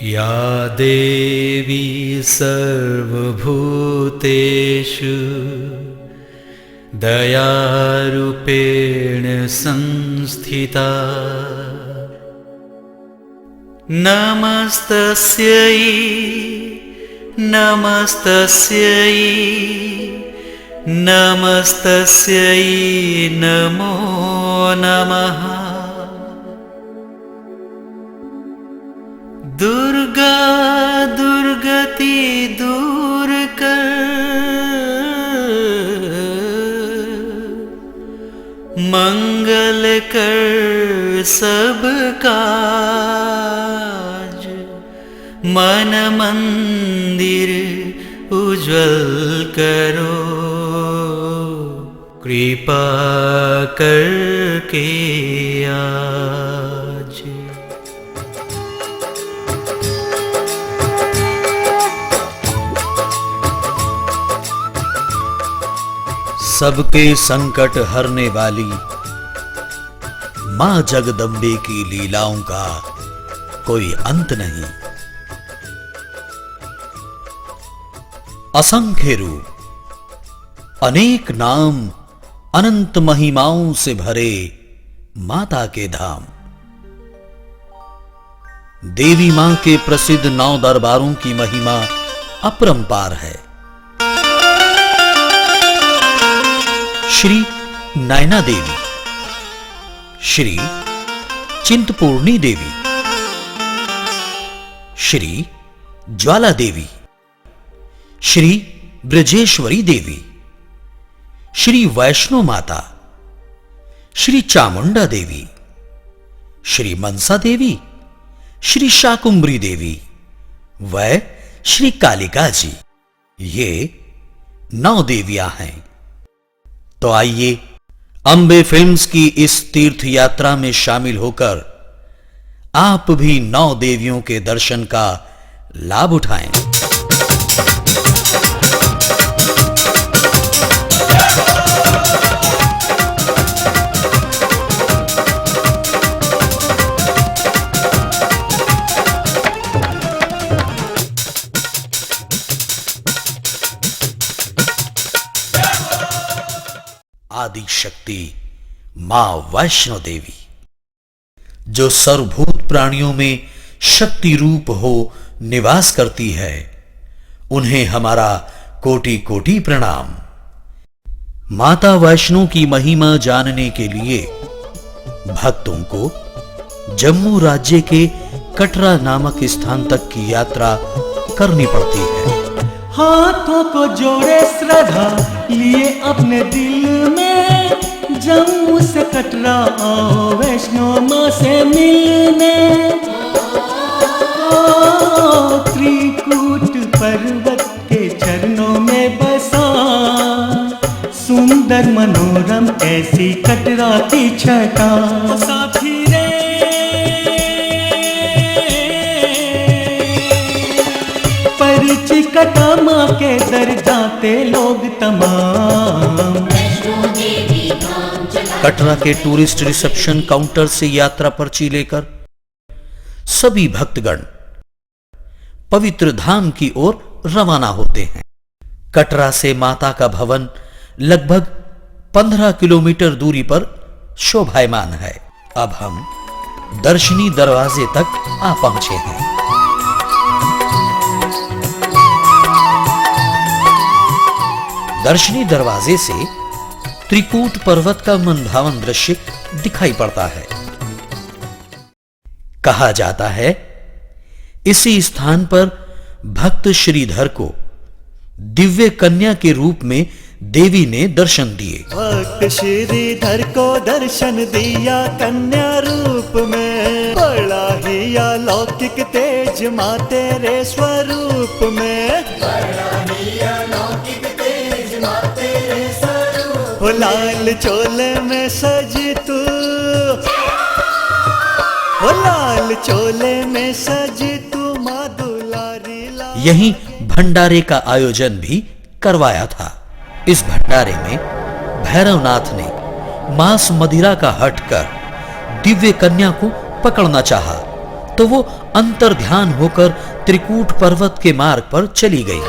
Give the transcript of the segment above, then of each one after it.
या देवी सर्वभूतेषु दयारूपेण संस्थिता नमस्तस्यै नमस्तस्यै नमस्तस्यै नमो नमः। दुर्गा दुर्गति दूर कर मंगल कर सब काज मन मंदिर उज्जवल करो कृपा करके आज। सबके संकट हरने वाली मां जगदम्बे की लीलाओं का कोई अंत नहीं। असंख्य रूप, अनेक नाम, अनंत महिमाओं से भरे माता के धाम। देवी मां के प्रसिद्ध 9 दरबारों की महिमा अपरंपार है। श्री नैना देवी, श्री चिंतपूर्णी देवी, श्री ज्वाला देवी, श्री ब्रजेश्वरी देवी, श्री वैष्णो माता, श्री चामुंडा देवी, श्री मनसा देवी, श्री शाकुंभरी देवी व श्री कालिका जी, ये 9 देवियां हैं। तो आइए अंबे फिल्म्स की इस तीर्थ यात्रा में शामिल होकर आप भी 9 देवियों के दर्शन का लाभ उठाएं। आदि शक्ति मां वैष्णो देवी, जो सर्वभूत प्राणियों में शक्ति रूप हो निवास करती है, उन्हें हमारा कोटि कोटि प्रणाम। माता वैष्णो की महिमा जानने के लिए भक्तों को जम्मू राज्य के कटरा नामक स्थान तक की यात्रा करनी पड़ती है। हाथों को जोड़े श्रद्धा लिए अपने दिल में, जम्मू से कटरा आओ वैष्णो मां से मिलने। त्रिकूट पर्वत के चरणों में बसा, सुंदर मनोरम ऐसी कटरा की छटा। साथी रे कटा मां के दर जाते लोग तमाम। कटरा के टूरिस्ट रिसेप्शन काउंटर से यात्रा पर्ची लेकर सभी भक्तगण पवित्र धाम की ओर रवाना होते हैं। कटरा से माता का भवन लगभग 15 किलोमीटर दूरी पर शोभायमान है। अब हम दर्शनी दरवाजे तक आ पहुंचे हैं। दर्शनी दरवाजे से त्रिकूट पर्वत का मनभावन दृश्य दिखाई पड़ता है। कहा जाता है इसी स्थान पर भक्त श्रीधर को दिव्य कन्या के रूप में देवी ने दर्शन दिए। भक्त श्रीधर को दर्शन दिया कन्या रूप में, बड़ा ही अलौकिक तेज मां तेरे स्वरूप में। वो लाल चोले में सजी तू, वो लाल चोले में सजी तू मां दुलारी। यहीं भंडारे का आयोजन भी करवाया था। इस भंडारे में भैरवनाथ ने मांस मदिरा का हट कर दिव्य कन्या को पकड़ना चाहा, तो वो अंतर ध्यान होकर त्रिकूट पर्वत के मार्ग पर चली गई।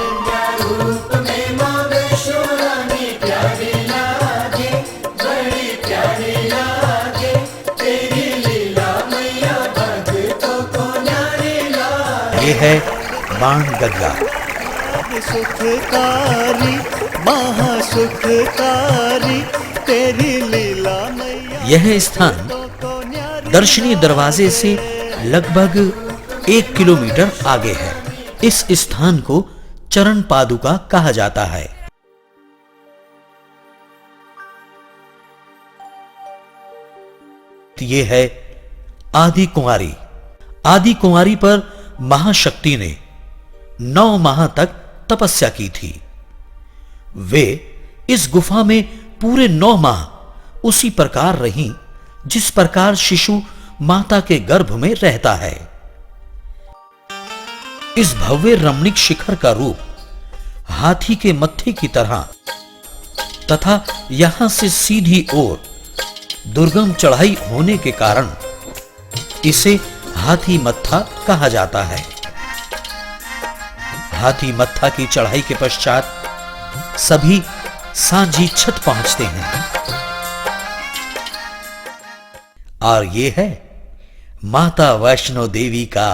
ये है बाण गंगा। सुखकारी महासुखकारी तेरी लीला मैया। यह स्थान दर्शनी दरवाजे से लगभग 1 किलोमीटर आगे है। इस स्थान को चरण पादुका कहा जाता है। ये है आदि कुंवारी। आदि कुंवारी पर महाशक्ति ने 9 माह तक तपस्या की थी। वे इस गुफा में पूरे 9 माह उसी प्रकार रहीं जिस प्रकार शिशु माता के गर्भ में रहता है। इस भव्य रमणीक शिखर का रूप हाथी के मत्थे की तरह तथा यहां से सीधी ओर दुर्गम चढ़ाई होने के कारण इसे हाथी मत्था कहा जाता है। हाथी मत्था की चढ़ाई के पश्चात सभी सांझी छत पहुंचते हैं। और ये है माता वैष्णो देवी का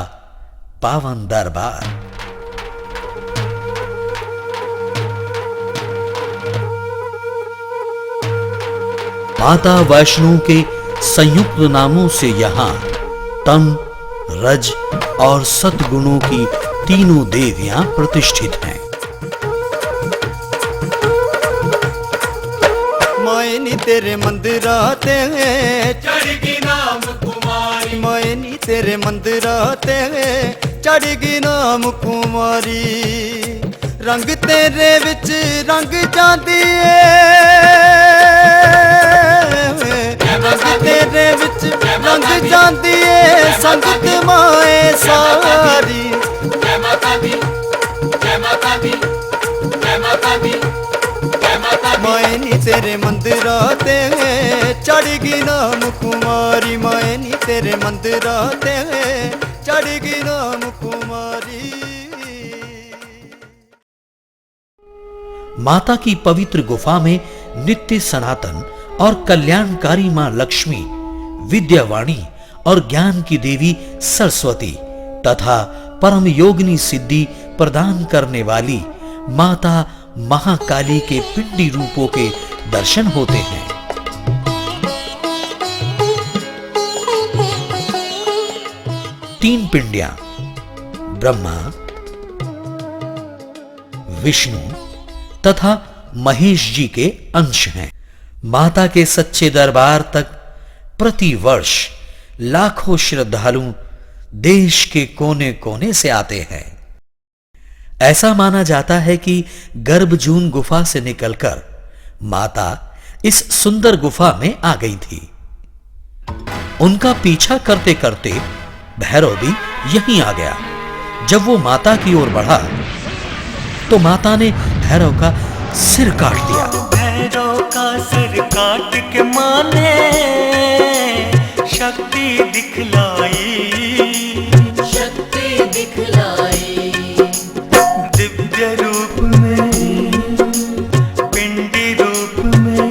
पावन दरबार। माता वैष्णो के संयुक्त नामों से यहां तम, रज और सतगुणों की तीनों देवियां प्रतिष्ठित हैं। मैनी तेरे मंदिराते चढ़गी नाम कुमारी। मैनी तेरे मंदिराते चढ़गी नाम कुमारी। रंग तेरे विच रंग जांदी रंग तेरे विच रंग जांदी संगत माए सारी। जय माता दी, जय माता दी, जय माता दी, जय माता दी। मैनी तेरे मंदिराते चढ़गी नाम कुमारी। मैनी तेरे मंदिराते चढ़गी नाम कुमारी। माता की पवित्र गुफा में नित्य सनातन और कल्याणकारी मां लक्ष्मी, विद्यावाणी और ज्ञान की देवी सरस्वती तथा परम योगिनी सिद्धि प्रदान करने वाली माता महाकाली के पिंडी रूपों के दर्शन होते हैं। तीन पिंडियां ब्रह्मा, विष्णु तथा महेश जी के अंश हैं। माता के सच्चे दरबार तक प्रति वर्ष लाखों श्रद्धालु देश के कोने कोने से आते हैं। ऐसा माना जाता है कि गर्भजून गुफा से निकलकर माता इस सुंदर गुफा में आ गई थी। उनका पीछा करते करते भैरव भी यहीं आ गया। जब वो माता की ओर बढ़ा तो माता ने भैरव का सिर काट दिया। भैरव का सिर काट के माने शक्ति दिखलाई। शक्ति दिखलाई। दिव्य रूप में, पिंडी रूप में,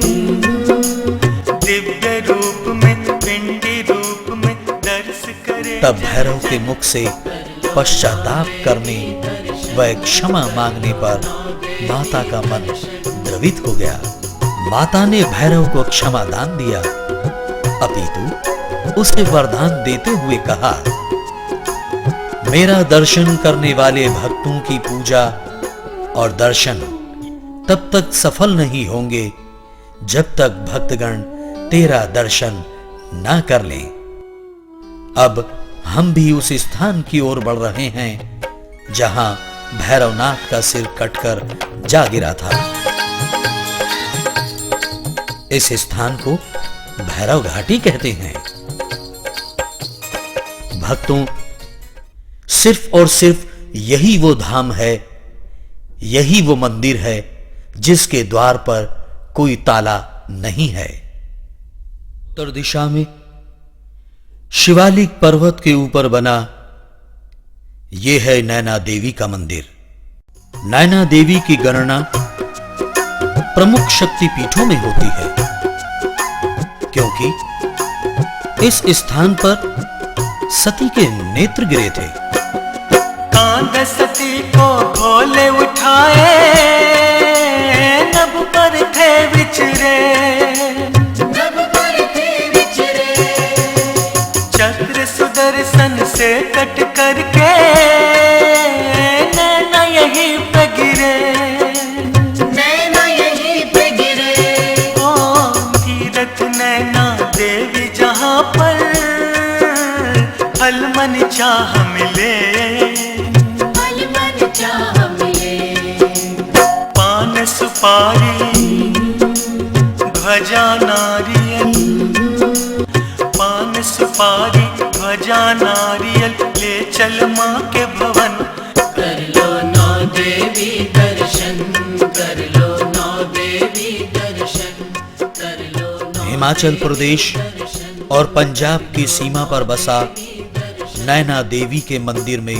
दिव्य रूप में, पिंडी रूप में दर्श करे। तब भैरव के मुख से पश्चाताप करने व क्षमा मांगने पर माता का मन द्रवित हो गया। माता ने भैरव को क्षमा दान दिया, अपितु उसे वरदान देते हुए कहा, मेरा दर्शन करने वाले भक्तों की पूजा और दर्शन तब तक सफल नहीं होंगे जब तक भक्तगण तेरा दर्शन ना कर लें। अब हम भी उस स्थान की ओर बढ़ रहे हैं जहां भैरवनाथ का सिर कटकर जा गिरा था। इस स्थान को भैरव घाटी कहते हैं। भक्तों, सिर्फ और सिर्फ यही वो धाम है, यही वो मंदिर है जिसके द्वार पर कोई ताला नहीं है। उत्तर दिशा में शिवालिक पर्वत के ऊपर बना यह है नैना देवी का मंदिर। नैना देवी की गणना प्रमुख शक्तिपीठों में होती है, क्योंकि इस स्थान पर सती के नेत्र गिरे थे। कांद सती को भोले उठाए, नभ पर थे विचरे, चक्र सुदर्शन से कट करके नैना यहीं पे गिरे, तीरथ नैना देवी जहां पर फल मन चाह मिले, पान सुपारी ध्वजा नारियल, पान सुपारी ध्वजा नारियल ले चल माँ के भवन। कर लो नौ देवी दर्शन, कर लो नौ देवी दर्शन, कर लो नौ। हिमाचल प्रदेश और पंजाब की सीमा पर बसा नैना देवी के मंदिर में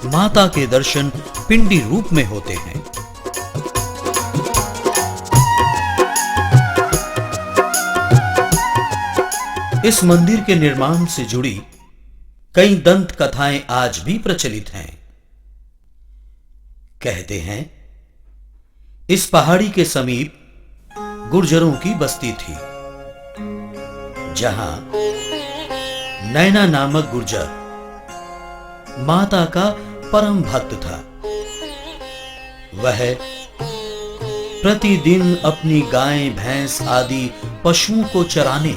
माता के दर्शन पिंडी रूप में होते हैं। इस मंदिर के निर्माण से जुड़ी कई दंत कथाएं आज भी प्रचलित हैं। कहते हैं इस पहाड़ी के समीप गुर्जरों की बस्ती थी, जहां नैना नामक गुर्जर माता का परम भक्त था। वह प्रतिदिन अपनी गाय भैंस आदि पशुओं को चराने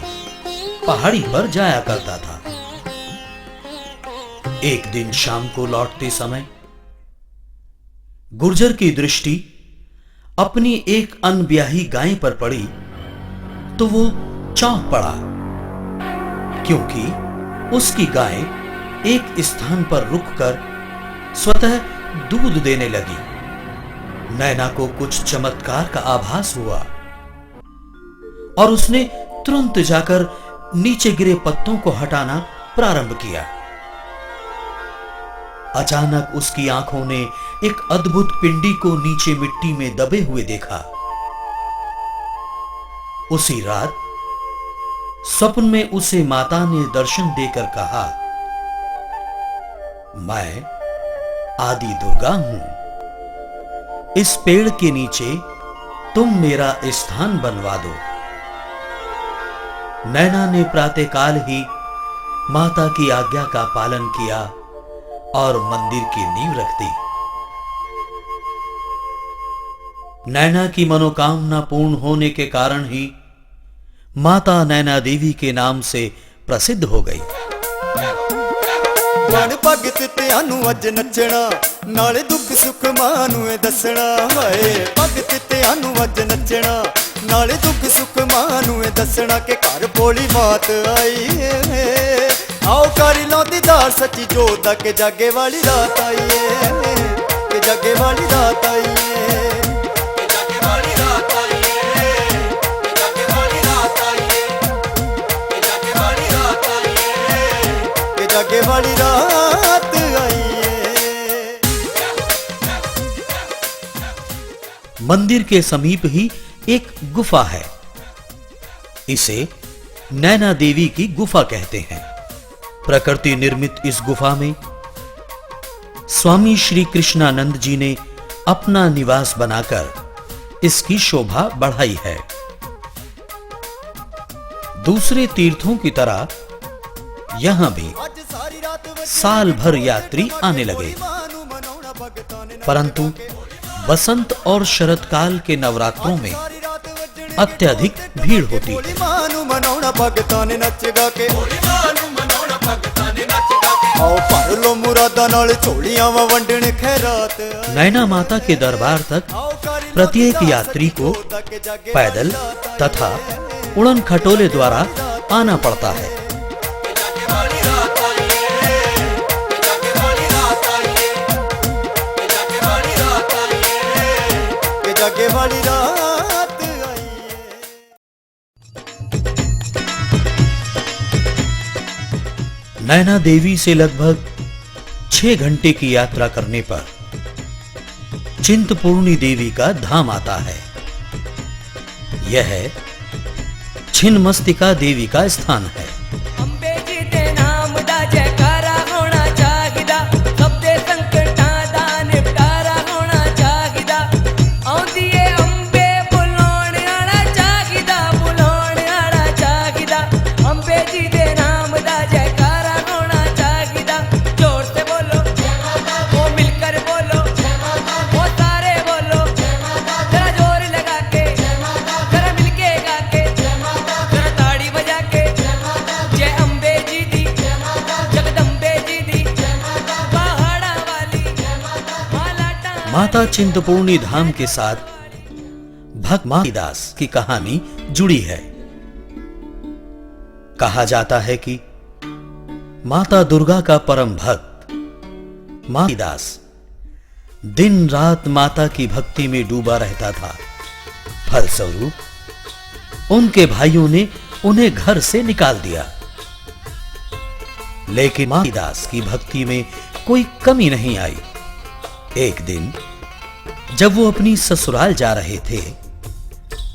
पहाड़ी पर जाया करता था। एक दिन शाम को लौटते समय गुर्जर की दृष्टि अपनी एक अनब्याही गाय पर पड़ी तो वो चौंक पड़ा, क्योंकि उसकी गाय एक स्थान पर रुककर स्वतः दूध देने लगी। नैना को कुछ चमत्कार का आभास हुआ और उसने तुरंत जाकर नीचे गिरे पत्तों को हटाना प्रारंभ किया। अचानक उसकी आंखों ने एक अद्भुत पिंडी को नीचे मिट्टी में दबे हुए देखा। उसी रात स्वप्न में उसे माता ने दर्शन देकर कहा, मैं आदि दुर्गा हूं, इस पेड़ के नीचे तुम मेरा स्थान बनवा दो। नैना ने प्रातःकाल ही माता की आज्ञा का पालन किया और मंदिर की नींव रख दी। नैना की मनोकामना पूर्ण होने के कारण ही माता नैना देवी के नाम से प्रसिद्ध हो गई। ਮਨ ਭਗਤ ਧਿਆਨੂੰ ਅੱਜ ਨੱਚਣਾ, ਨਾਲੇ ਦੁੱਖ ਸੁੱਖ ਮਾਂ ਨੂੰ ਇਹ ਦੱਸਣਾ। ਹਾਏ ਭਗਤ ਧਿਆਨੂੰ ਅੱਜ ਨੱਚਣਾ, ਨਾਲੇ ਦੁੱਖ ਸੁੱਖ ਮਾਂ ਨੂੰ ਇਹ ਦੱਸਣਾ ਕਿ ਘਰ ਭੋਲੀ ਮਾਤ ਆਈ ਏ। ਆਓ ਕਰ ਲਓ ਦੀਦਾਰ ਸੱਚੀ ਜੋਤ ਦਾ ਕਿ ਜਾਗੇ ਵਾਲੀ ਰਾਤ ਆਈ ਏ, ਕਿ ਜਾਗੇ ਵਾਲੀ ਰਾਤ ਆਈ ਏ, ਕਿ ਜਾਗੇ ਵਾਲੀ ਰਾਤ ਆਈ ਏ, ਕਿ ਜਾਗੇ ਵਾਲੀ ਰਾਤ ਆਈ ਏ, ਕਿ ਜਾਗੇ ਵਾਲੀ ਰਾਤ ਆਈ ਏ, ਕਿ ਜਾਗੇ ਵਾਲੀ ਰਾਤ ਆਈ ਏ। मंदिर के समीप ही एक गुफा है। इसे नैना देवी की गुफा कहते हैं। प्रकृति निर्मित इस गुफा में स्वामी श्री कृष्णानंद जी ने अपना निवास बनाकर इसकी शोभा बढ़ाई है। दूसरे तीर्थों की तरह यहां भी साल भर यात्री आने लगे, परंतु बसंत और शरतकाल के नवरात्रों में अत्यधिक भीड़ होती है। नैना माता के दरबार तक प्रत्येक यात्री को पैदल तथा उड़न खटोले द्वारा आना पड़ता है। जागे नैना देवी से लगभग 6 घंटे की यात्रा करने पर चिंतपूर्णी देवी का धाम आता है। यह छिन्नमस्तिका देवी का स्थान है। अंबे जी दे नाम दा जयकारा होना चाहिदा, सब दे संकटां दा निपटारा होना चाहिदा। आउंदी ए अंबे बुलाउण आला चाहिदा, बुलाउण आला चाहिदा। अंबे जी दे नाम दा जयकारा होना चाहिदा। जोर से बोलो वो मिलकर बोलो, वो सारे बोलो, जरा जोर लगा के, जरा मिलके गा के, जरा ताड़ी बजा के। जय अंबे जी दी, जगदम्बे जी दी, पहाड़ा वाली मालाटा। माता चिंतपूर्णी धाम के साथ भक्त माईदास की कहानी जुड़ी है। कहा जाता है कि माता दुर्गा का परम भक्त माईदास दिन रात माता की भक्ति में डूबा रहता था। फलस्वरूप उनके भाइयों ने उन्हें घर से निकाल दिया। लेकिन माईदास की भक्ति में कोई कमी नहीं आई। एक दिन जब वो अपनी ससुराल जा रहे थे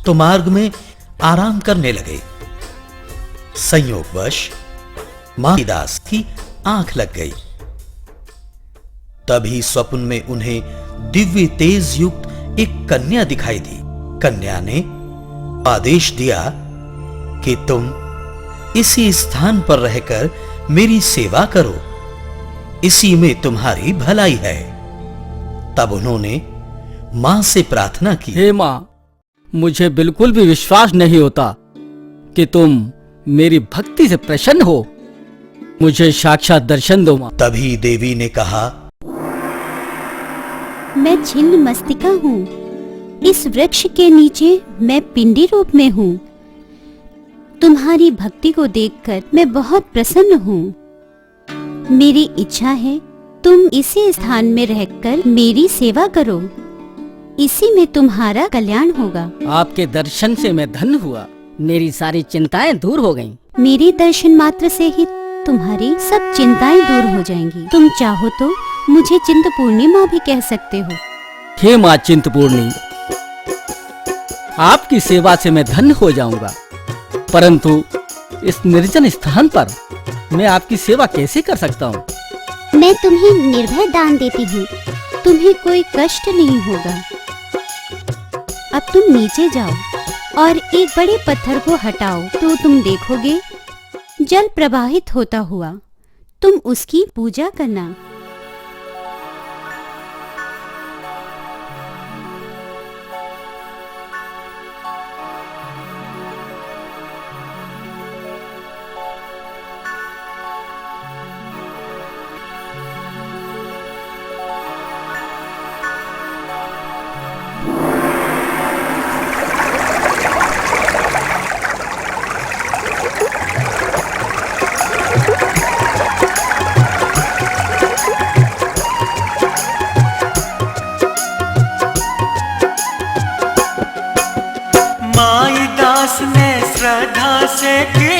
तो मार्ग में आराम करने लगे। संयोगवश माईदास की आंख लग गई। तभी स्वप्न में उन्हें दिव्य तेज युक्त एक कन्या दिखाई दी। कन्या ने आदेश दिया कि तुम इसी स्थान पर रहकर मेरी सेवा करो, इसी में तुम्हारी भलाई है। तब उन्होंने मां से प्रार्थना की, हे मां, मुझे बिल्कुल भी विश्वास नहीं होता कि तुम मेरी भक्ति से प्रसन्न हो। मुझे साक्षात दर्शन दो मां। तभी देवी ने कहा, मैं छिन्नमस्तिका हूँ। इस वृक्ष के नीचे मैं पिंडी रूप में हूँ। तुम्हारी भक्ति को देखकर मैं बहुत प्रसन्न हूँ। मेरी इच्छा है तुम इसी स्थान में रहकर मेरी सेवा करो, इसी में तुम्हारा कल्याण होगा। आपके दर्शन से मैं धन्य हुआ। मेरी सारी चिंताएं दूर हो गईं। मेरे दर्शन मात्र से ही तुम्हारी सब चिंताएं दूर हो जाएंगी। तुम चाहो तो मुझे चिंतपूर्णी माँ भी कह सकते हो। हे मां चिंतपूर्णी, आपकी सेवा से मैं धन्य हो जाऊंगा, परंतु इस निर्जन स्थान पर मैं आपकी सेवा कैसे कर सकता हूँ? मैं तुम्हें निर्भय दान देती हूँ, तुम्हें कोई कष्ट नहीं होगा। अब तुम नीचे जाओ और एक बड़े पत्थर को हटाओ तो तुम देखोगे जल प्रवाहित होता हुआ। तुम उसकी पूजा करना। माईदास ने श्रद्धा से की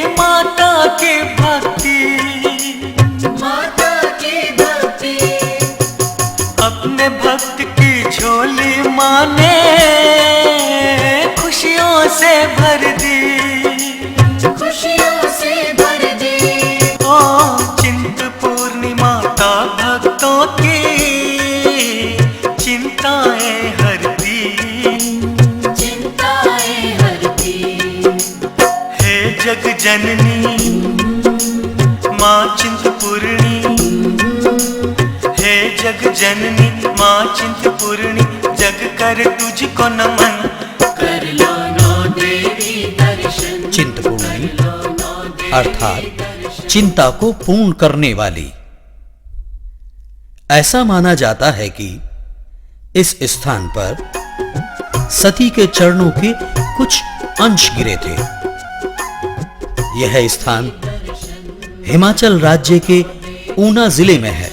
माता की भक्ति, माता की भक्ति। अपने भक्त की झोली माँ ने खुशियों से भर दी, खुशियों से भर दी। ओ चिंतपूर्णी माता भक्तों की चिंताएं हरती, चिंताएं हरती। हे जग जननी माँ चिंतपूर्णी, हे जग जननी माँ चिंतपूर्णी, जग कर तुझको नमन। कर लो नौ देवी दर्शन। चिंतपूर्णी अर्थात चिंता को पूर्ण करने वाली। ऐसा माना जाता है कि इस स्थान पर सती के चरणों के कुछ अंश गिरे थे। यह स्थान हिमाचल राज्य के ऊना जिले में है।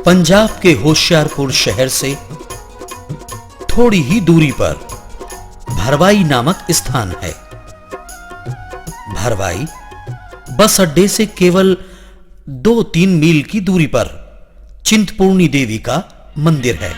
पंजाब के होशियारपुर शहर से थोड़ी ही दूरी पर भरवाई नामक स्थान है। हरवाई बस अड्डे से केवल 2-3 मील की दूरी पर चिंतपूर्णी देवी का मंदिर है।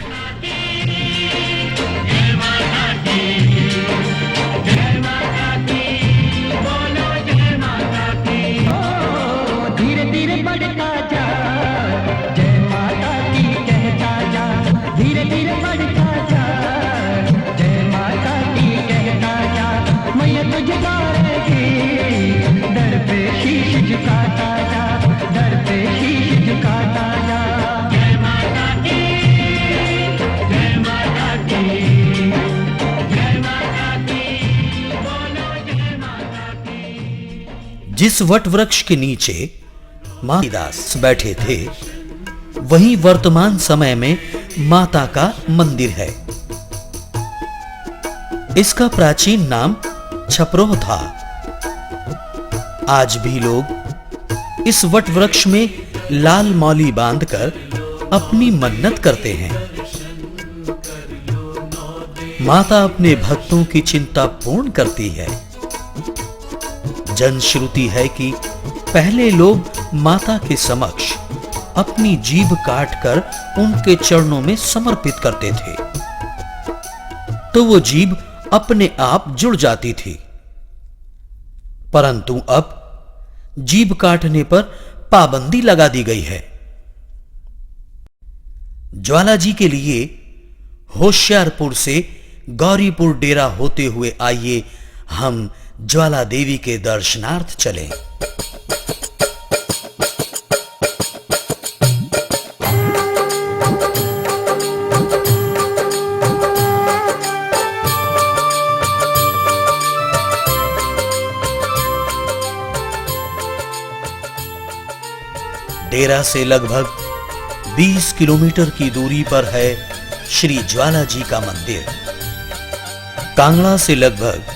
जिस वट वृक्ष के नीचे मातादास बैठे थे, वहीं वर्तमान समय में माता का मंदिर है। इसका प्राचीन नाम छपरोह था। आज भी लोग इस वट वृक्ष में लाल मौली बांधकर अपनी मन्नत करते हैं। माता अपने भक्तों की चिंता पूर्ण करती है। जनश्रुति है कि पहले लोग माता के समक्ष अपनी जीभ काटकर उनके चरणों में समर्पित करते थे, तो वो जीभ अपने आप जुड़ जाती थी। परंतु अब जीभ काटने पर पाबंदी लगा दी गई है। ज्वाला जी के लिए होशियारपुर से गौरीपुर डेरा होते हुए आइए हम ज्वाला देवी के दर्शनार्थ चलें। डेरा से लगभग 20 किलोमीटर की दूरी पर है श्री ज्वाला जी का मंदिर। कांगड़ा से लगभग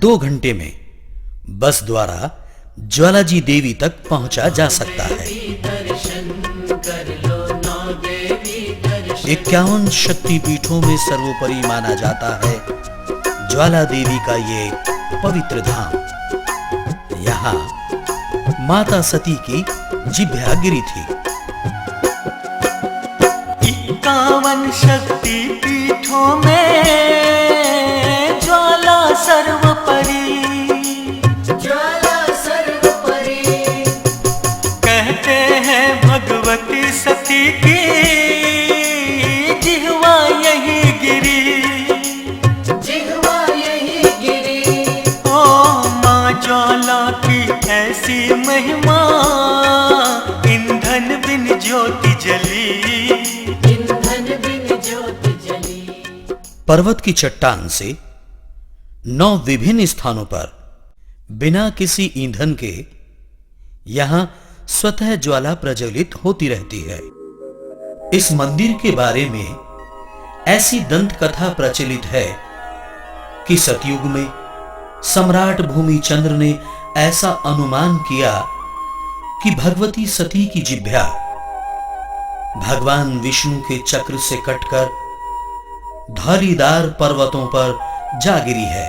2 घंटे में बस द्वारा ज्वाला जी देवी तक पहुंचा जा सकता है। 51 शक्ति पीठों में सर्वोपरि माना जाता है ज्वाला देवी का ये पवित्र धाम। यहाँ माता सती की जिभ्या गिरी थी। 51 शक्ति पीठों में ज्वाला सर्वोपरि, ज्वाला सर्वोपरि। कहते हैं भगवती सती की जिह्वा यही गिरी, जिह्वा यही गिरी। ओ माँ ज्वाला की ऐसी महिमा, ईंधन बिन ज्योति जली, ईंधन बिन ज्योति जली। पर्वत की चट्टान से 9 विभिन्न स्थानों पर बिना किसी ईंधन के यहां स्वतः ज्वाला प्रज्वलित होती रहती है। इस मंदिर के बारे में ऐसी दंत कथा प्रचलित है कि सतयुग में सम्राट भूमिचंद्र ने ऐसा अनुमान किया कि भगवती सती की जिभ्या भगवान विष्णु के चक्र से कटकर धारीदार पर्वतों पर जा गिरी है।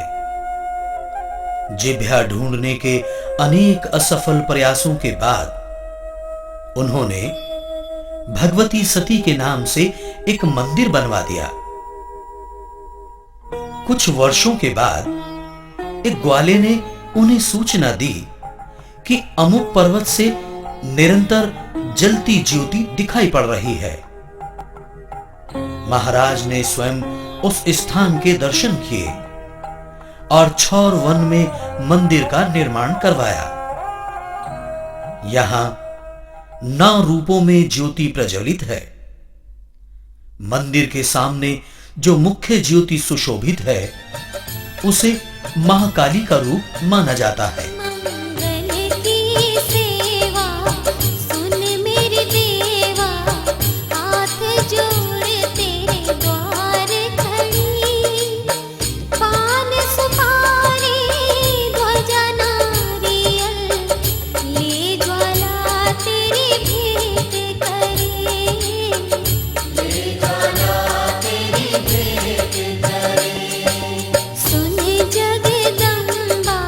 जिभ्या ढूंढने के अनेक असफल प्रयासों के बाद उन्होंने भगवती सती के नाम से एक मंदिर बनवा दिया। कुछ वर्षों के बाद एक ग्वाले ने उन्हें सूचना दी कि अमुक पर्वत से निरंतर जलती ज्योति दिखाई पड़ रही है। महाराज ने स्वयं उस स्थान के दर्शन किए और छौर वन में मंदिर का निर्माण करवाया। यहां 9 रूपों में ज्योति प्रज्वलित है। मंदिर के सामने जो मुख्य ज्योति सुशोभित है, उसे महाकाली का रूप माना जाता है। मंगल की सेवा सुन मेरे देवा, हाथ जोड़ तेरे द्वार खड़ी। पान सुपारी ध्वजा नारियल, ले ज्वाला तेरी भेंट करे। ले ज्वाला तेरी भेंट करे। सुन जगदम्बा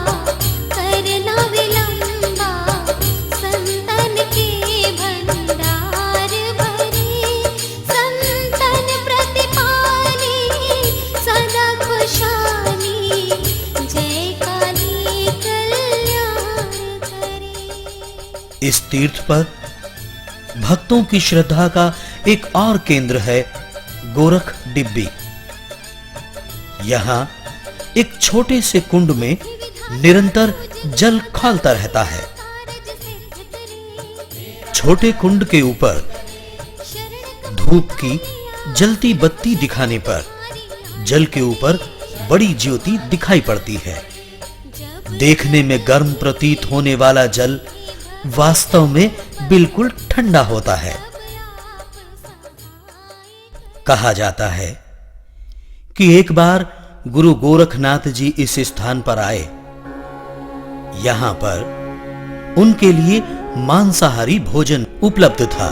इस तीर्थ पर भक्तों की श्रद्धा का एक और केंद्र है गोरख डिब्बी। यहां एक छोटे से कुंड में निरंतर जल खौलता रहता है। छोटे कुंड के ऊपर धूप की जलती बत्ती दिखाने पर जल के ऊपर बड़ी ज्योति दिखाई पड़ती है। देखने में गर्म प्रतीत होने वाला जल वास्तव में बिल्कुल ठंडा होता है। कहा जाता है कि एक बार गुरु गोरखनाथ जी इस स्थान पर आए। यहां पर उनके लिए मांसाहारी भोजन उपलब्ध था,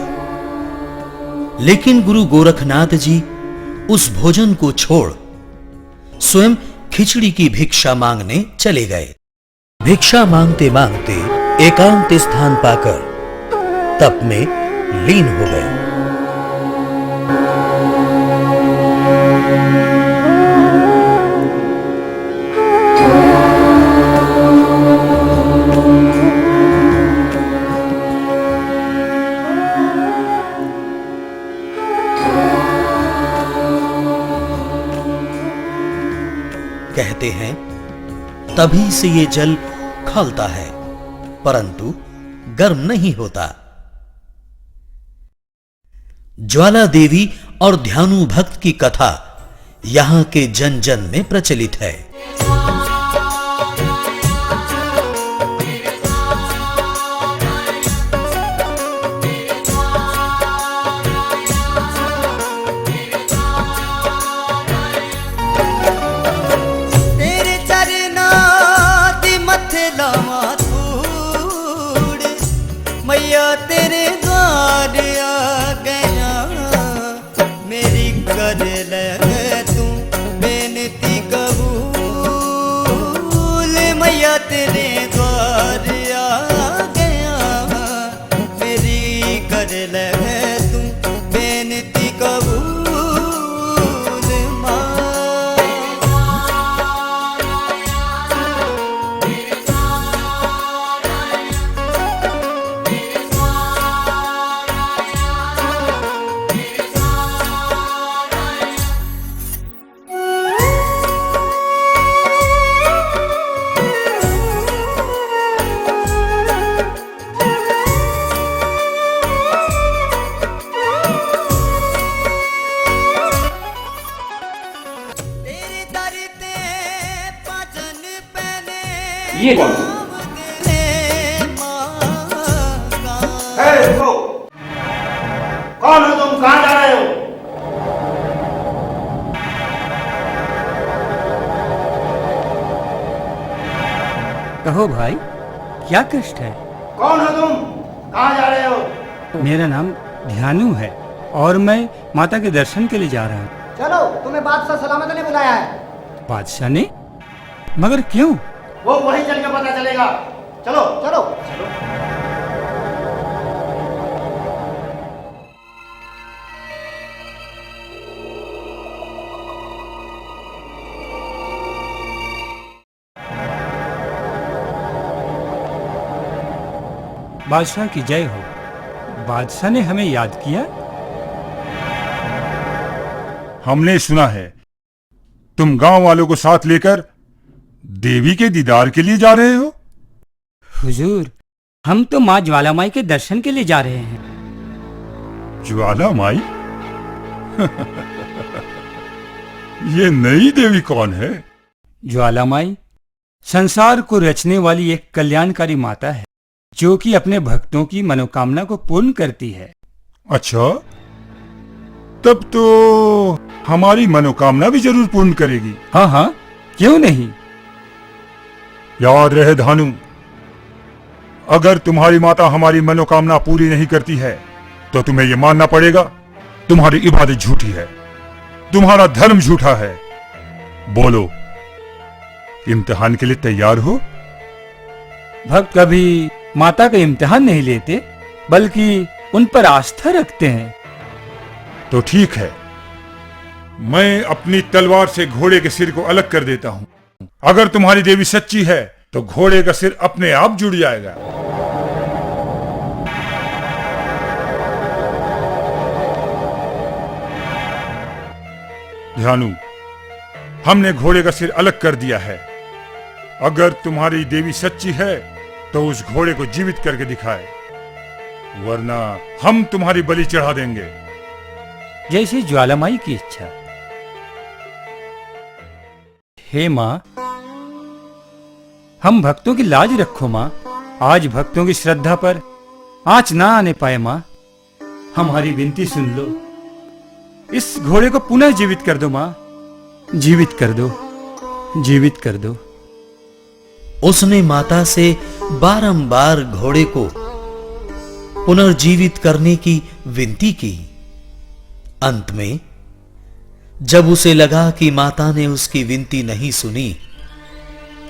लेकिन गुरु गोरखनाथ जी उस भोजन को छोड़ स्वयं खिचड़ी की भिक्षा मांगने चले गए। भिक्षा मांगते मांगते एकांत स्थान पाकर तप में लीन हो गए। कहते हैं तभी से ये जल खौलता है, परंतु गर्म नहीं होता। ज्वाला देवी और ध्यानु भक्त की कथा यहां के जन जन में प्रचलित है। तेरे चरनां दी मथे लावां धूड़, मैया तेरे द्वार आ गया। मेरी कर ले तू बेनती कबूल, मैया तेरे द्वार आ गया। मेरी कर ले तू बेनती कबूल मां। तेरे दर ते भजन पैने ये कौन है? है रुको। कौन हो तुम, कहां जा रहे हो? कहो भाई, क्या कष्ट है? कौन हो तुम, कहां जा रहे हो? मेरा नाम ध्यानु है और मैं माता के दर्शन के लिए जा रहा हूँ। चलो, तुम्हें बादशाह सलामत ने बुलाया है। बादशाह ने? मगर क्यों? वो वहीं चल के पता चलेगा। चलो चलो बादशाह की जय हो। बादशाह ने हमें याद किया। हमने सुना है तुम गांव वालों को साथ लेकर देवी के दीदार के लिए जा रहे हो। हुजूर, हम तो माँ ज्वाला माई के दर्शन के लिए जा रहे हैं। ज्वाला माई? ये नई देवी कौन है? ज्वाला माई संसार को रचने वाली एक कल्याणकारी माता है, जो कि अपने भक्तों की मनोकामना को पूर्ण करती है। अच्छा, तब तो हमारी मनोकामना भी जरूर पूर्ण करेगी। हाँ हाँ, क्यों नहीं। याद रहे धानु, अगर तुम्हारी माता हमारी मनोकामना पूरी नहीं करती है तो तुम्हें यह मानना पड़ेगा तुम्हारी इबादत झूठी है, तुम्हारा धर्म झूठा है। बोलो, इम्तिहान के लिए तैयार हो? भक्त कभी माता का इम्तिहान नहीं लेते, बल्कि उन पर आस्था रखते हैं। तो ठीक है, मैं अपनी तलवार से घोड़े के सिर को अलग कर देता हूं। अगर तुम्हारी देवी सच्ची है तो घोड़े का सिर अपने आप जुड़ जाएगा। जानू, हमने घोड़े का सिर अलग कर दिया है। अगर तुम्हारी देवी सच्ची है तो उस घोड़े को जीवित करके दिखाए, वरना हम तुम्हारी बलि चढ़ा देंगे। जैसे ज्वालामाई की इच्छा। हे माँ, हम भक्तों की लाज रखो माँ। आज भक्तों की श्रद्धा पर आंच ना आने पाए माँ। हमारी विनती सुन लो। इस घोड़े को पुनः जीवित कर दो माँ। जीवित कर दो, जीवित कर दो। उसने माता से बारंबार घोड़े को पुनर्जीवित करने की विनती की। अंत में जब उसे लगा कि माता ने उसकी विनती नहीं सुनी,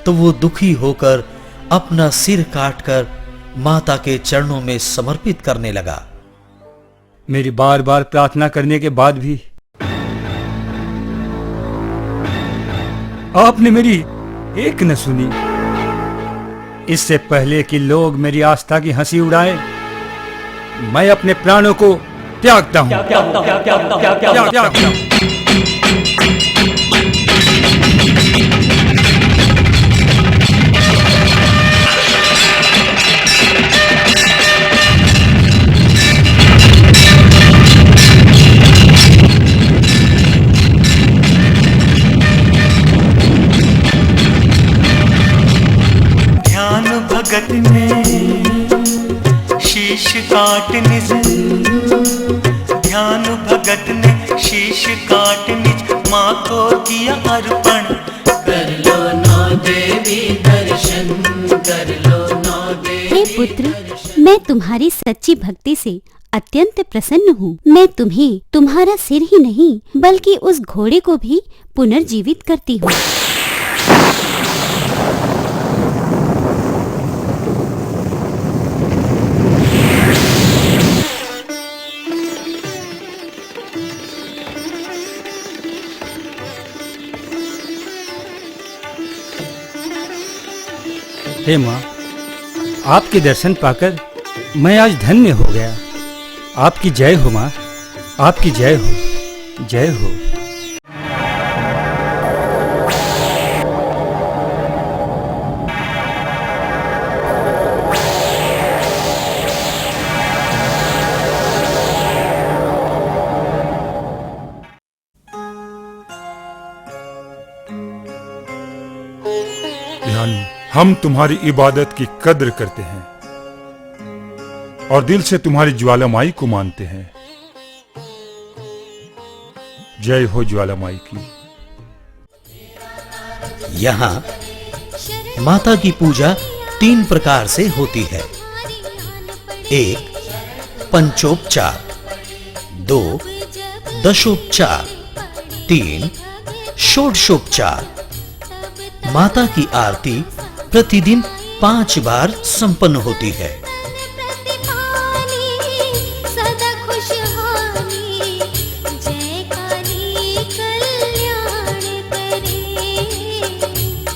तो वो दुखी होकर अपना सिर काटकर माता के चरणों में समर्पित करने लगा। मेरी बार बार प्रार्थना करने के बाद भी आपने मेरी एक न सुनी। इससे पहले कि लोग मेरी आस्था की हंसी उड़ाए, मैं अपने प्राणों को त्यागता हूं। त्यागता हूं। ध्यान भगत ने शीश काट निज, ध्यान भगत ने शीश काट निज माँ को किया अर्पण। कर लो नौ देवी दर्शन, कर लो नौ देवी। हे पुत्र, मैं तुम्हारी सच्ची भक्ति से अत्यंत प्रसन्न हूँ। मैं तुम्हें तुम्हारा सिर ही नहीं बल्कि उस घोड़े को भी पुनर्जीवित करती हूँ। हे माँ, आपके दर्शन पाकर मैं आज धन्य हो गया। आपकी जय हो माँ, आपकी जय हो, जय हो। ध्यान, हम तुम्हारी इबादत की कद्र करते हैं और दिल से तुम्हारी ज्वालामाई को मानते हैं। जय हो ज्वालामाई की। यहां माता की पूजा 3 प्रकार से होती है। 1 पंचोपचार, 2 दशोपचार, 3 षोडशोपचार। माता की आरती प्रतिदिन 5 बार संपन्न होती है। सदा खुशहाली, जय काली कल्याण करे,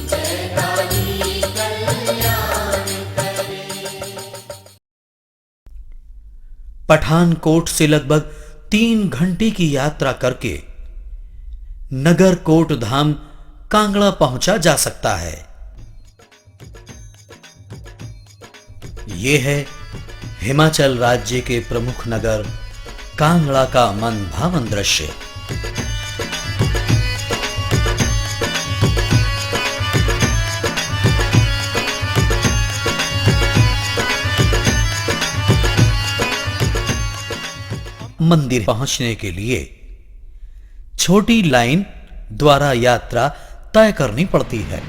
जय काली कल्याण करे। पठानकोट से लगभग 3 घंटे की यात्रा करके नगर कोट धाम कांगड़ा पहुंचा जा सकता है। यह है हिमाचल राज्य के प्रमुख नगर कांगड़ा का मनभावन दृश्य। मंदिर पहुंचने के लिए छोटी लाइन द्वारा यात्रा तय करनी पड़ती है।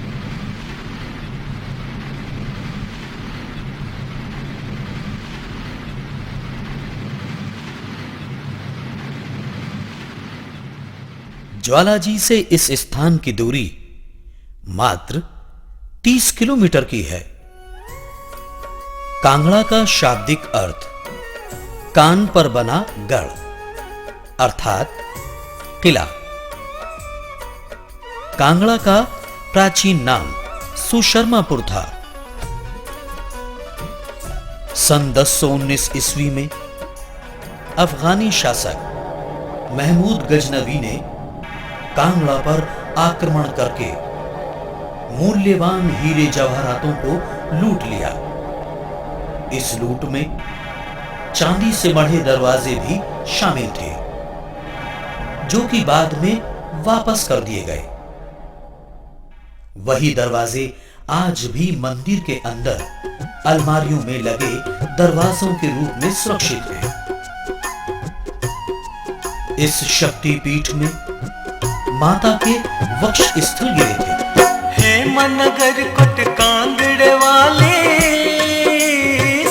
ज्वालाजी से इस स्थान की दूरी मात्र 30 किलोमीटर की है। कांगड़ा का शाब्दिक अर्थ कान पर बना गढ़ अर्थात किला। कांगड़ा का प्राचीन नाम सुशर्मापुर था। सन 1019 ईस्वी में अफगानी शासक महमूद गजनवी ने कांगड़ा पर आक्रमण करके मूल्यवान हीरे जवाहरातों को लूट लिया। इस लूट में चांदी से मढ़े दरवाजे भी शामिल थे, जो कि बाद में वापस कर दिए गए। वही दरवाजे आज भी मंदिर के अंदर अलमारियों में लगे दरवाजों के रूप में सुरक्षित हैं। इस शक्तिपीठ में माता के वक्ष स्थल गिरे थे। हे मनगर कोट कांगड़े वाले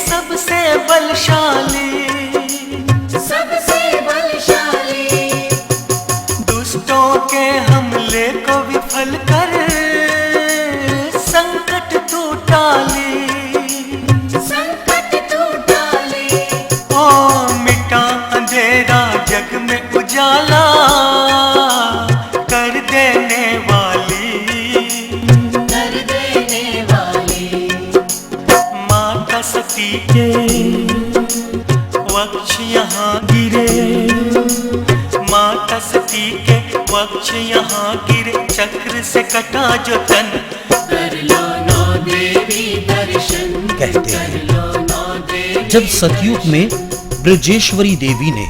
सबसे बलशाली, सबसे बलशाली, दुष्टों के हमले को विफल कर संकट तू टाली, संकट तू डाले, ओ मिटा अंधेरा जग में उजाला कर देने वाली, कर देने वाली, माता सती के वक्ष यहाँ गिरे, माता सती के वक्ष यहाँ गिरे, चक्र से कटा जो तन, कर लो नौ देवी दर्शन, कहते कर हैं लो नौ देवी। जब सतयुग में ब्रजेश्वरी देवी ने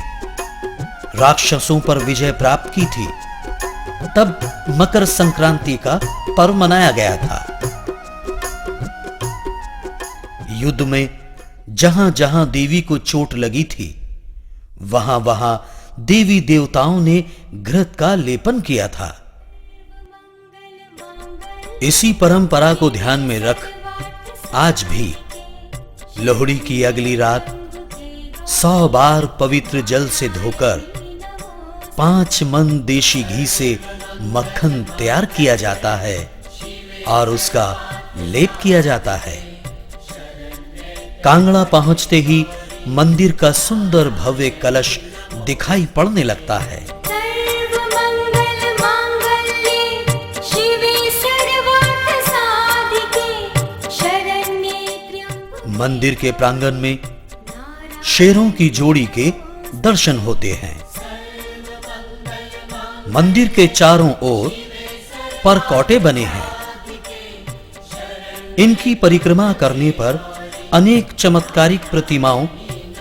राक्षसों पर विजय प्राप्त की थी, तब मकर संक्रांति का पर्व मनाया गया था। युद्ध में जहां जहां देवी को चोट लगी थी, वहां वहां देवी देवताओं ने घृत का लेपन किया था। इसी परंपरा को ध्यान में रख आज भी लोहड़ी की अगली रात 100 बार पवित्र जल से धोकर 5 मन देशी घी से मक्खन तैयार किया जाता है और उसका लेप किया जाता है। कांगड़ा पहुंचते ही मंदिर का सुंदर भव्य कलश दिखाई पड़ने लगता है। सर्वमंगल मांगल्ये शिवे सर्वार्थ साधिके शरण्ये त्र्यंबके। मंदिर के प्रांगण में शेरों की जोड़ी के दर्शन होते हैं। मंदिर के चारों ओर परकोटे बने हैं। इनकी परिक्रमा करने पर अनेक चमत्कारिक प्रतिमाओं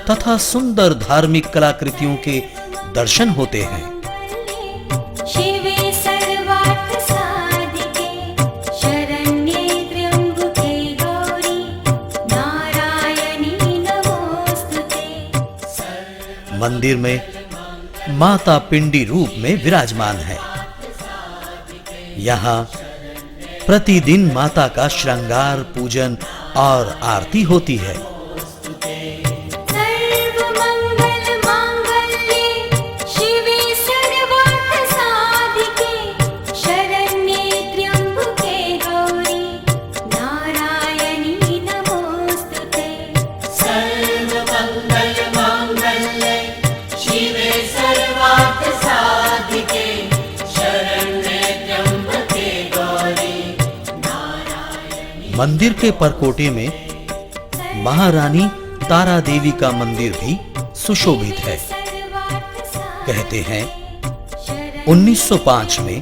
तथा सुंदर धार्मिक कलाकृतियों के दर्शन होते हैं। शिवे सर्वार्थ साधिके शरण्ये त्र्यंबके गौरी नारायणी नमोस्तुते। मंदिर में माता पिंडी रूप में विराजमान है। यहाँ प्रतिदिन माता का श्रृंगार, पूजन और आरती होती है। सर्वमंगल मांगल्ये शिवे सर्वार्थ साधिके शरण्ये त्र्यंबके गौरी नारायणी नमोस्तुते। सर्वमंगल मांगल्ये शिवे सर्वार्थ साधिके शरण्ये त्र्यंबके गौरी। मंदिर के परकोटे में महारानी तारा देवी का मंदिर भी सुशोभित है। कहते हैं 1905 में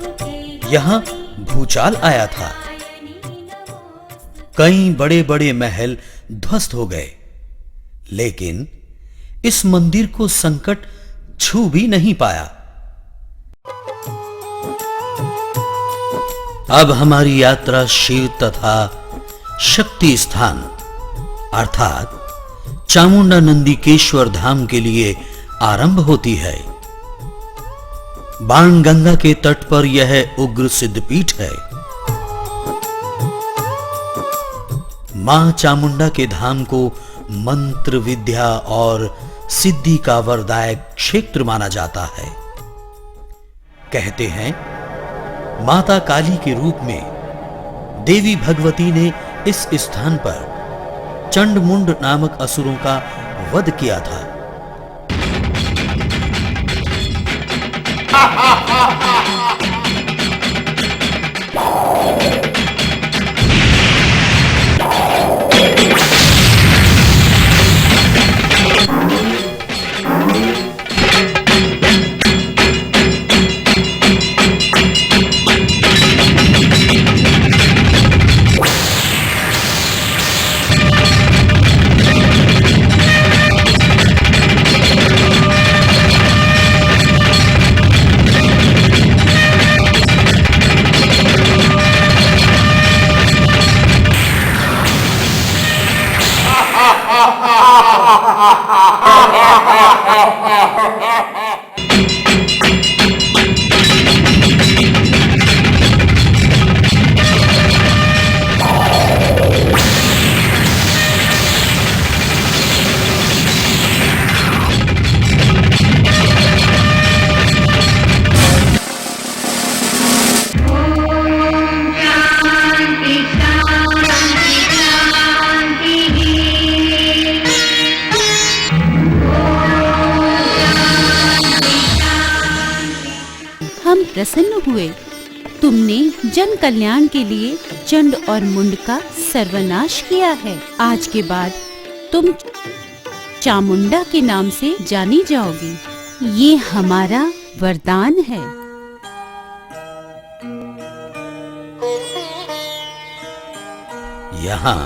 यहां भूचाल आया था। कई बड़े बड़े महल ध्वस्त हो गए, लेकिन इस मंदिर को संकट छू भी नहीं पाया। अब हमारी यात्रा शिव तथा शक्ति स्थान अर्थात चामुंडा नंदिकेश्वर धाम के लिए आरंभ होती है। बाणगंगा के तट पर यह उग्र सिद्धपीठ है। मां चामुंडा के धाम को मंत्र, विद्या और सिद्धि का वरदायक क्षेत्र माना जाता है। कहते हैं माता काली के रूप में देवी भगवती ने इस स्थान पर चंडमुंड नामक असुरों का वध किया था। हम प्रसन्न हुए। तुमने जन कल्याण के लिए चंड और मुंड का सर्वनाश किया है। आज के बाद तुम चामुंडा के नाम से जानी जाओगी। ये हमारा वरदान है। यहाँ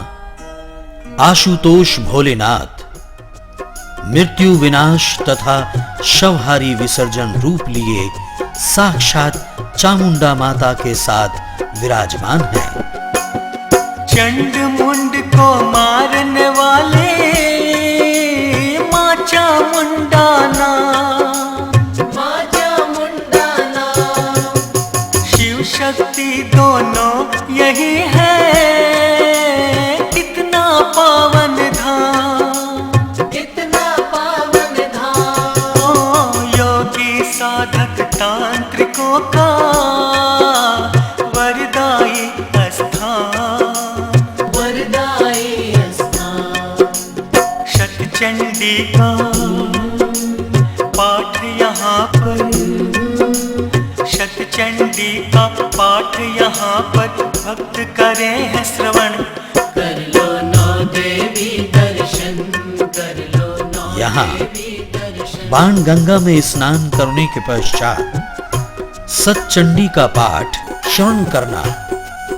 आशुतोष भोलेनाथ मृत्यु विनाश तथा शवहारी विसर्जन रूप लिए साक्षात चामुंडा माता के साथ विराजमान है। चंड मुंड को मारने वाले माँ चामुंडा नाम, शिव शक्ति दोनों यही है। कितना पावन धाम, योगी साधक तांत्रिकों का वरदायी स्थान, शतचंडी का पाठ यहाँ पर, शतचंडी का पाठ यहाँ पर भक्त करे हैं श्रवण। कर लो नौ देवी दर्शन, कर लो नौ यहाँ देवी दर्शन। बाण गंगा में स्नान करने के पश्चात सतचंडी का पाठ श्रवण करना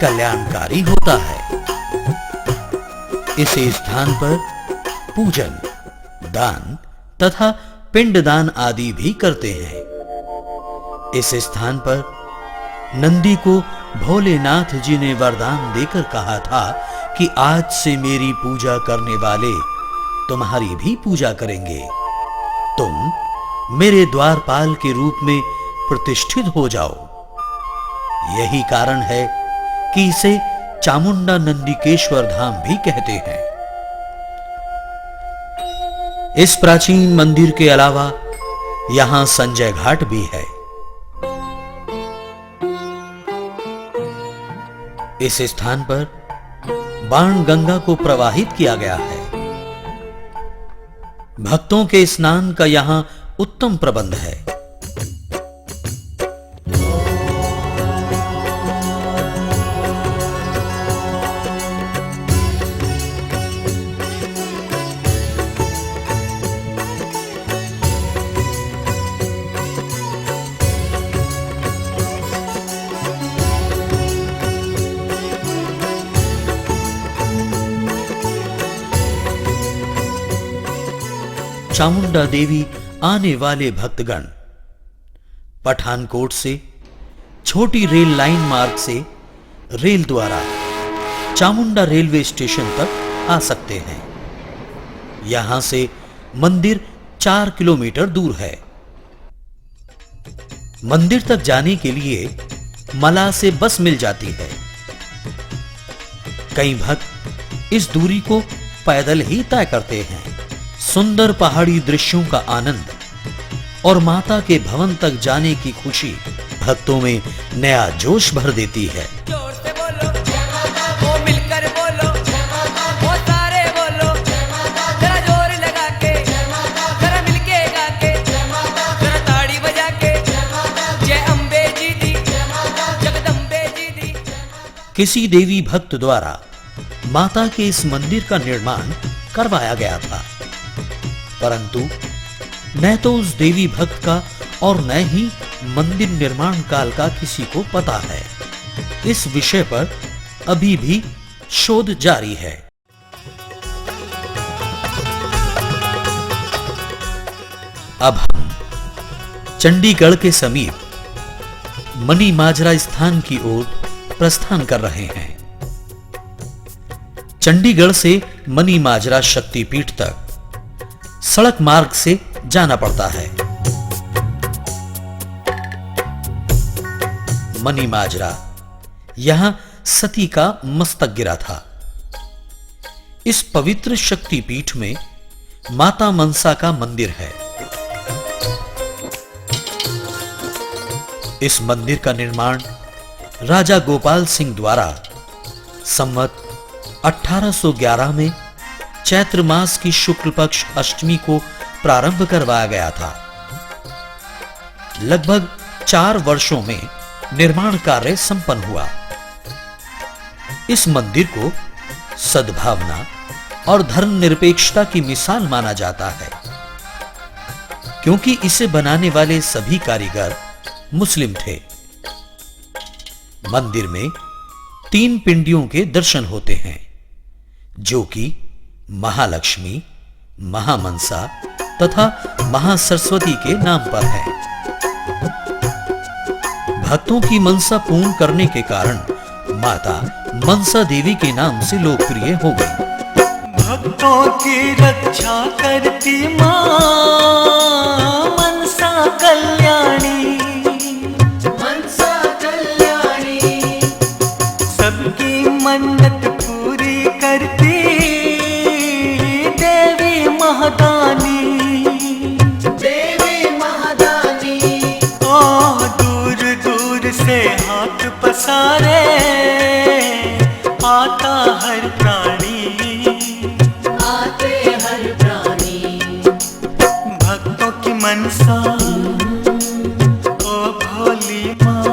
कल्याणकारी होता है। इस स्थान पर पूजन, दान तथा पिंडदान आदि भी करते हैं। इस स्थान पर नंदी को भोलेनाथ जी ने वरदान देकर कहा था कि आज से मेरी पूजा करने वाले तुम्हारी भी पूजा करेंगे। तुम मेरे द्वारपाल के रूप में प्रतिष्ठित हो जाओ। यही कारण है कि इसे चामुंडा नंदिकेश्वर धाम भी कहते हैं। इस प्राचीन मंदिर के अलावा यहां संजय घाट भी है। इस स्थान पर बाण गंगा को प्रवाहित किया गया है। भक्तों के स्नान का यहां उत्तम प्रबंध है। चामुंडा देवी आने वाले भक्तगण पठानकोट से छोटी रेल लाइन मार्ग से रेल द्वारा चामुंडा रेलवे स्टेशन तक आ सकते हैं। यहां से मंदिर 4 किलोमीटर दूर है। मंदिर तक जाने के लिए मला से बस मिल जाती है। कई भक्त इस दूरी को पैदल ही तय करते हैं। सुंदर पहाड़ी दृश्यों का आनंद और माता के भवन तक जाने की खुशी भक्तों में नया जोश भर देती है। जोर से बोलो वो मिलकर बोलो वो सारे बोलो, जरा जोर लगा के जरा मिलके गा के जरा ताड़ी बजा के जय अम्बे जी दी जगदम्बे जी दी। किसी देवी भक्त द्वारा माता के इस मंदिर का निर्माण करवाया गया था, परंतु न तो उस देवी भक्त का और न ही मंदिर निर्माण काल का किसी को पता है। इस विषय पर अभी भी शोध जारी है। अब हम चंडीगढ़ के समीप मनी माजरा स्थान की ओर प्रस्थान कर रहे हैं। चंडीगढ़ से मनी माजरा शक्तिपीठ तक सड़क मार्ग से जाना पड़ता है। मणिमाजरा, यहां सती का मस्तक गिरा था। इस पवित्र शक्तिपीठ में माता मनसा का मंदिर है। इस मंदिर का निर्माण राजा गोपाल सिंह द्वारा संवत 1811 में चैत्र मास की शुक्ल पक्ष अष्टमी को प्रारंभ करवाया गया था। लगभग 4 वर्षों में निर्माण कार्य संपन्न हुआ। इस मंदिर को सद्भावना और धर्मनिरपेक्षता की मिसाल माना जाता है, क्योंकि इसे बनाने वाले सभी कारीगर मुस्लिम थे। मंदिर में 3 पिंडियों के दर्शन होते हैं, जो कि महालक्ष्मी, महामनसा तथा महासरस्वती के नाम पर है। भक्तों की मनसा पूर्ण करने के कारण माता मनसा देवी के नाम से लोकप्रिय हो गई। भक्तों की रक्षा करती मां मनसा कल्याणी, मनसा कल्याणी, सबकी मन्नत पूरी करती देवी महादानी, देवी महादानी। ओ दूर दूर से हाथ पसारे आता हर प्राणी, आते हर प्राणी। भक्तों की मनसा ओ भोली माँ,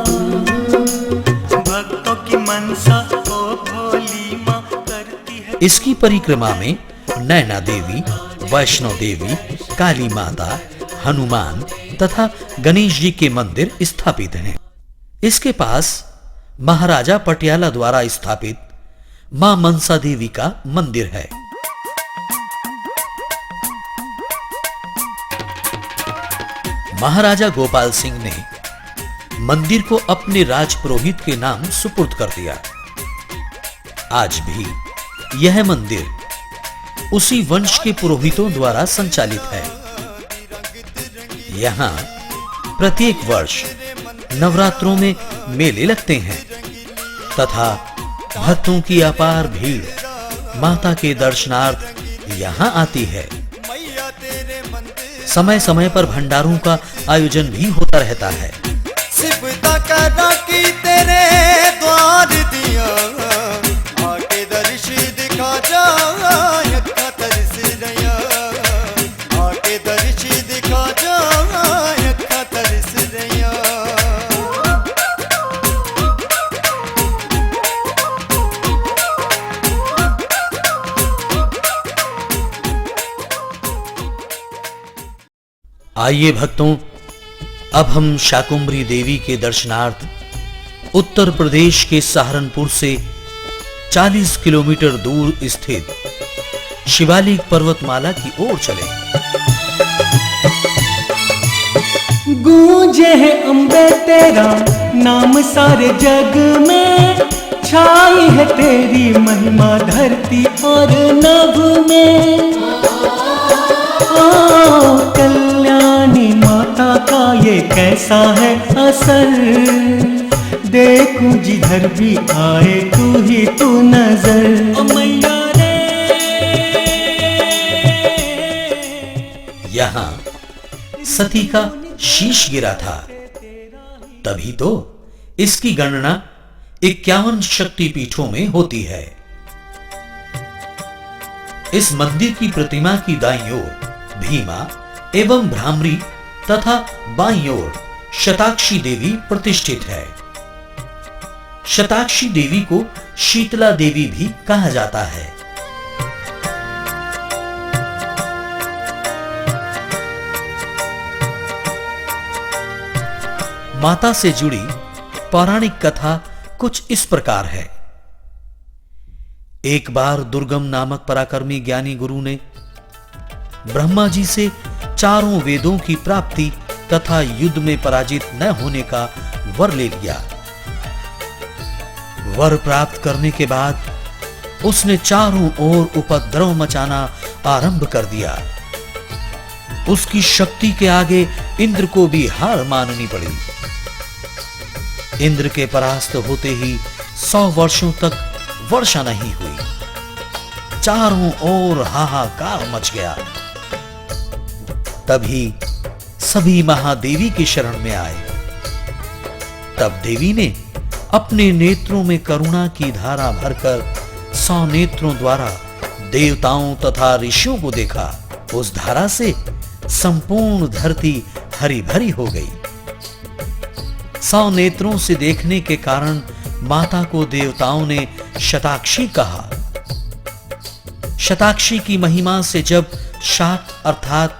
भक्तों की मनसा ओ भोली माँ करती है। इसकी परिक्रमा में नैना देवी, वैष्णो देवी, काली माता, हनुमान तथा गणेश जी के मंदिर स्थापित हैं। इसके पास महाराजा पटियाला द्वारा स्थापित मां मनसा देवी का मंदिर है। महाराजा गोपाल सिंह ने मंदिर को अपने राजपुरोहित के नाम सुपुर्द कर दिया। आज भी यह मंदिर उसी वंश के पुरोहितों द्वारा संचालित है। यहां प्रत्येक वर्ष नवरात्रों में मेले लगते हैं तथा भक्तों की अपार भीड़ माता के दर्शनार्थ यहां आती है। समय समय पर भंडारों का आयोजन भी होता रहता है। सिफता करा की तेरे द्वार दिया, आके दर्श दिखा जा, अखा तरस रया, आके दर्श दिखा जा, अखा तरस रया। आइए भक्तों, अब हम शाकुंभरी देवी के दर्शनार्थ उत्तर प्रदेश के सहारनपुर से 40 किलोमीटर दूर स्थित शिवालिक पर्वतमाला की ओर चले। गूंजे है अम्बे तेरा नाम सारे जग में, छाई है तेरी महिमा धरती और नभ में। कल्याणी माता का ये कैसा है असर, देखूं जिधर भी आए तू ही तू नजर। मैया रे, यहां सती का शीश गिरा था, तभी तो इसकी गणना 51 शक्तिपीठों में होती है। इस मंदिर की प्रतिमा की दाईं ओर भीमा एवं भ्रामरी तथा बाईं ओर शताक्षी देवी प्रतिष्ठित है। शताक्षी देवी को शीतला देवी भी कहा जाता है। माता से जुड़ी पौराणिक कथा कुछ इस प्रकार है। एक बार दुर्गम नामक पराक्रमी ज्ञानी गुरु ने ब्रह्मा जी से चारों वेदों की प्राप्ति तथा युद्ध में पराजित न होने का वर ले लिया। वर प्राप्त करने के बाद उसने चारों ओर उपद्रव मचाना आरंभ कर दिया। उसकी शक्ति के आगे इंद्र को भी हार माननी पड़ी। इंद्र के परास्त होते ही 100 वर्षों तक वर्षा नहीं हुई। चारों ओर हाहाकार मच गया। तभी सभी महादेवी की शरण में आए। तब देवी ने अपने नेत्रों में करुणा की धारा भरकर 100 नेत्रों द्वारा देवताओं तथा ऋषियों को देखा। उस धारा से संपूर्ण धरती हरी भरी हो गई। 100 नेत्रों से देखने के कारण माता को देवताओं ने शताक्षी कहा। शताक्षी की महिमा से जब शाक अर्थात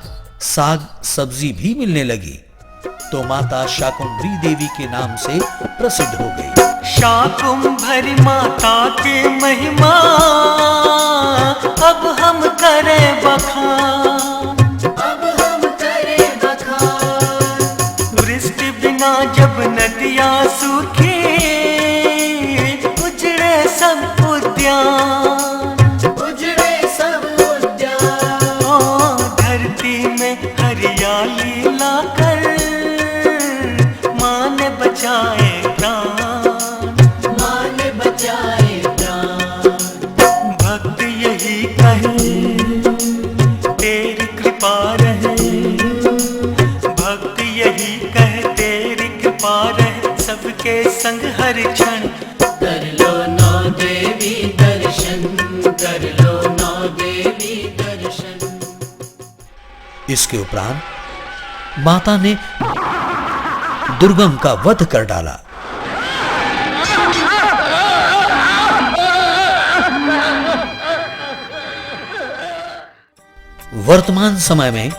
साग सब्जी भी मिलने लगी तो माता शाकुंभरी देवी के नाम से प्रसिद्ध हो गई। शाकुंभरी माता की महिमा अब हम करें बखान, वृष्टि बिना जब नदियां सूखी उजड़े सब उद्यान, धरती में हरियाली लाकर माँ ने बचाए प्राण, भक्त यही कहे तेरी कृपा रहे, भक्त यही कहे तेरी कृपा रहे सबके संग हर क्षण। कर लो नौ देवी दर्शन, कर लो नौ देवी दर्शन। इसके उपरांत माता ने दुर्गम का वध कर डाला। वर्तमान समय में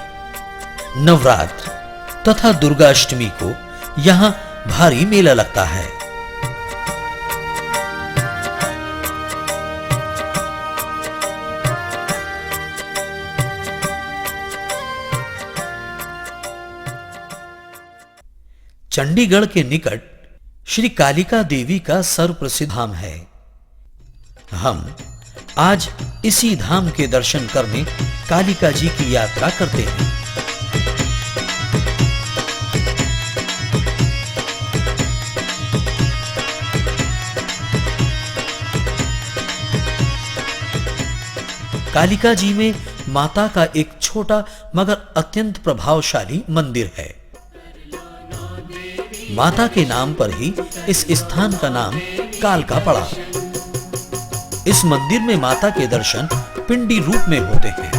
नवरात्र तथा दुर्गा अष्टमी को यहां भारी मेला लगता है। चंडीगढ़ के निकट श्री कालिका देवी का सर्वप्रसिद्ध धाम है। हम आज इसी धाम के दर्शन करने कालिका जी की यात्रा करते हैं। कालिका जी में माता का एक छोटा मगर अत्यंत प्रभावशाली मंदिर है। माता के नाम पर ही इस स्थान का नाम कालका पड़ा। इस मंदिर में माता के दर्शन पिंडी रूप में होते हैं।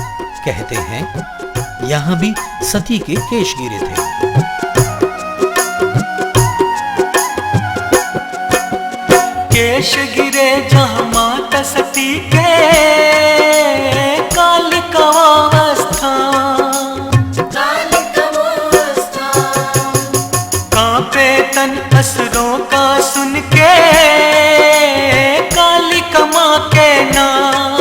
कहते हैं यहां भी सती के केश गिरे थे। केश गिरे जहां माता सती के कालिकावस्था, कांपे तन असुरों का सुन के कालिका मां के नाम,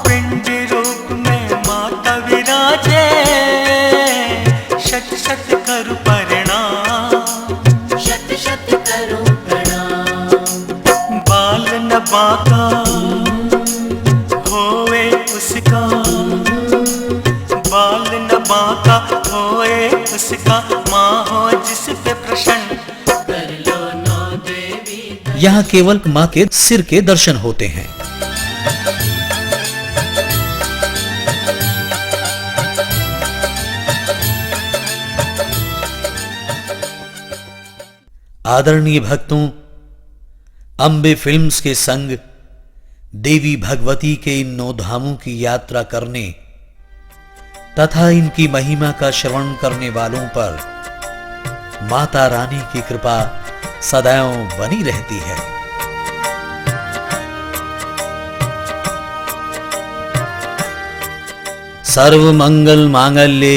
पिंड रूप में माता विराजे शत शत करु प्रणाम, बाल न बांका होए उसका, बाल न बांका होए उसका, माँ हो जिस पे प्रसन्न। यहाँ केवल माँ के सिर के दर्शन होते हैं। आदरणीय भक्तों, अंबे फिल्म्स के संग देवी भगवती के इन 9 धामों की यात्रा करने तथा इनकी महिमा का श्रवण करने वालों पर माता रानी की कृपा सदैव बनी रहती है। सर्व मंगल मांगल्ये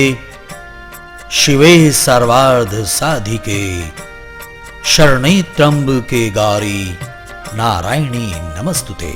शिवे सर्वार्थ साधिके शरणे त्र्यंबके गौरी नारायणी नमस्तुते।